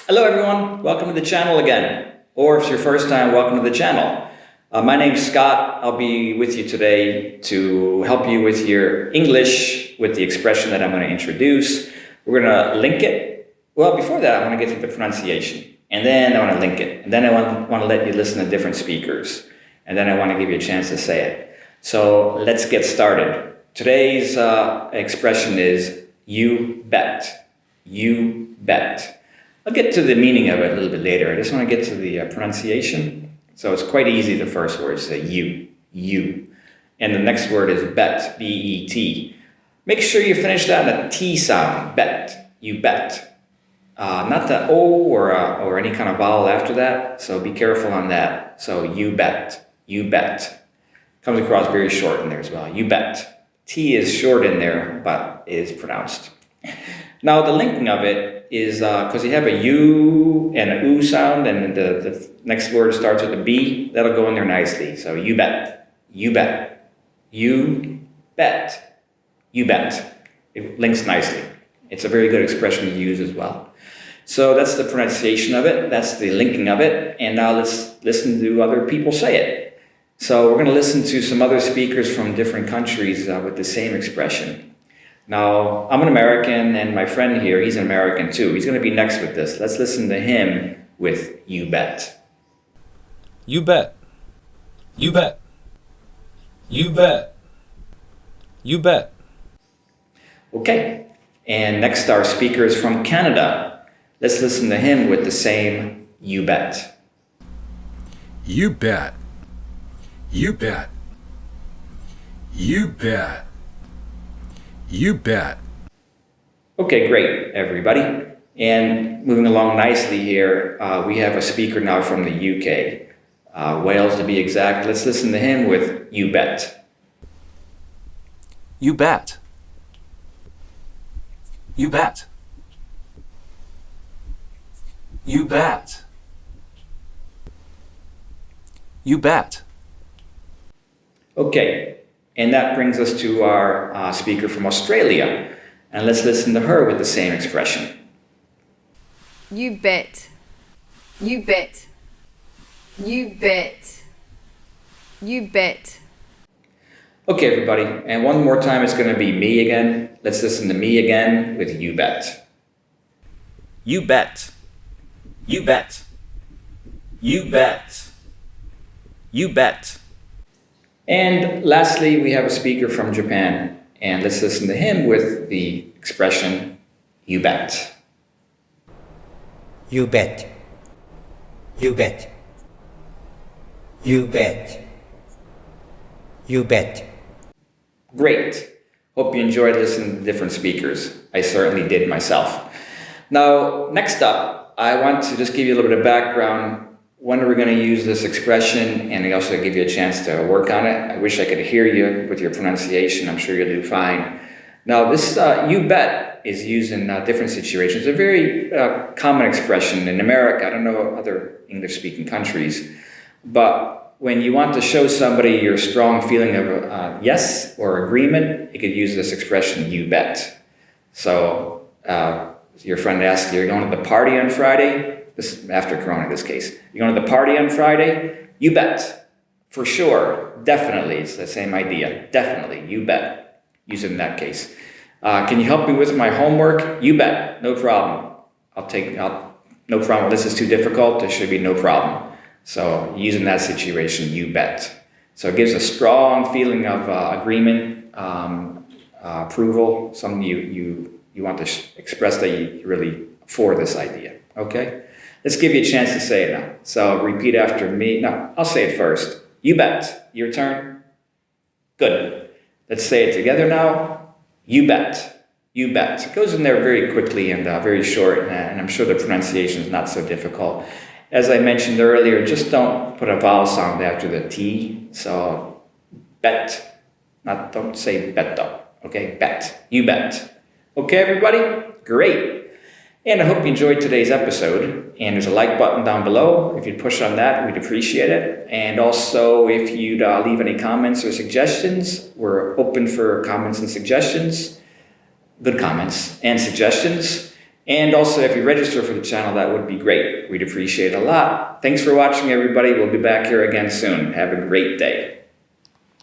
Hello everyone, welcome to the channel again. Or if it's your first time, welcome to the channel. My name's Scott. I'll be with you today to help you with your English with the expression that I'm going to introduce. We're going to link it. Well, before that, I want to get to the pronunciation. And then I want to link it. And then I want to let you listen to different speakers. And then I want to give you a chance to say it. So let's get started. Today's expression is you bet. You bet. I'll get to the meaning of it a little bit later. I just want to get to the pronunciation. So it's quite easy. The first word is you. And the next word is bet, B-E-T. Make sure you finish that in a T sound, bet, you bet. Not the O or any kind of vowel after that, so be careful on that. So you bet. Comes across very short in there as well, you bet. T is short in there, but is pronounced. Now the linking of it is, because you have a U and an U sound, and the next word starts with a B, that'll go in there nicely. So you bet, you bet, you bet, you bet. It links nicely. It's a very good expression to use as well. So that's the pronunciation of it, that's the linking of it, and now let's listen to other people say it. So we're going to listen to some other speakers from different countries with the same expression. Now, I'm an American, and my friend here, he's an American too. He's going to be next with this. Let's listen to him with you bet. You bet. You bet. You bet. You bet. Okay, and next our speaker is from Canada. Let's listen to him with the same you bet. You bet. You bet. You bet. You bet. Okay, great, everybody. And moving along nicely here, we have a speaker now from the UK, Wales to be exact. Let's listen to him with you bet. You bet. You bet. You bet. You bet. Okay, and that brings us to our speaker from Australia. And let's listen to her with the same expression. You bet. You bet. You bet. You bet. Okay, everybody, and one more time it's going to be me again. Let's listen to me again with you bet. You bet. You bet. You bet. You bet. And lastly, we have a speaker from Japan, and let's listen to him with the expression, you bet. You bet. You bet. You bet. You bet. Great. Hope you enjoyed listening to different speakers. I certainly did myself. Now, next up, I want to just give you a little bit of background. When are we going to use this expression, and I also give you a chance to work on it. I wish I could hear you with your pronunciation. I'm sure you'll do fine. Now, this you bet is used in different situations. It's a very common expression in America. I don't know other English-speaking countries, but when you want to show somebody your strong feeling of yes or agreement, you could use this expression, you bet. So your friend asks you, you're going to the party on Friday? This after Corona in this case. You're going to the party on Friday? You bet. For sure. Definitely. It's the same idea. Definitely. You bet. Use it in that case. Can you help me with my homework? You bet. No problem. No problem. This is too difficult. There should be no problem. So use in that situation, you bet. So it gives a strong feeling of agreement, approval, something you want to express that you're really for this idea. Okay? Let's give you a chance to say it now. So repeat after me. No, I'll say it first. You bet. Your turn. Good. Let's say it together now. You bet. You bet. It goes in there very quickly and very short, and I'm sure the pronunciation is not so difficult. As I mentioned earlier, just don't put a vowel sound after the T. So bet. Don't say bet though. Okay? Bet. You bet. Okay, everybody? Great. And I hope you enjoyed today's episode. And there's a like button down below. If you'd push on that, we'd appreciate it. And also, if you'd leave any comments or suggestions, we're open for comments and suggestions. Good comments and suggestions. And also, if you register for the channel, that would be great. We'd appreciate it a lot. Thanks for watching, everybody. We'll be back here again soon. Have a great day.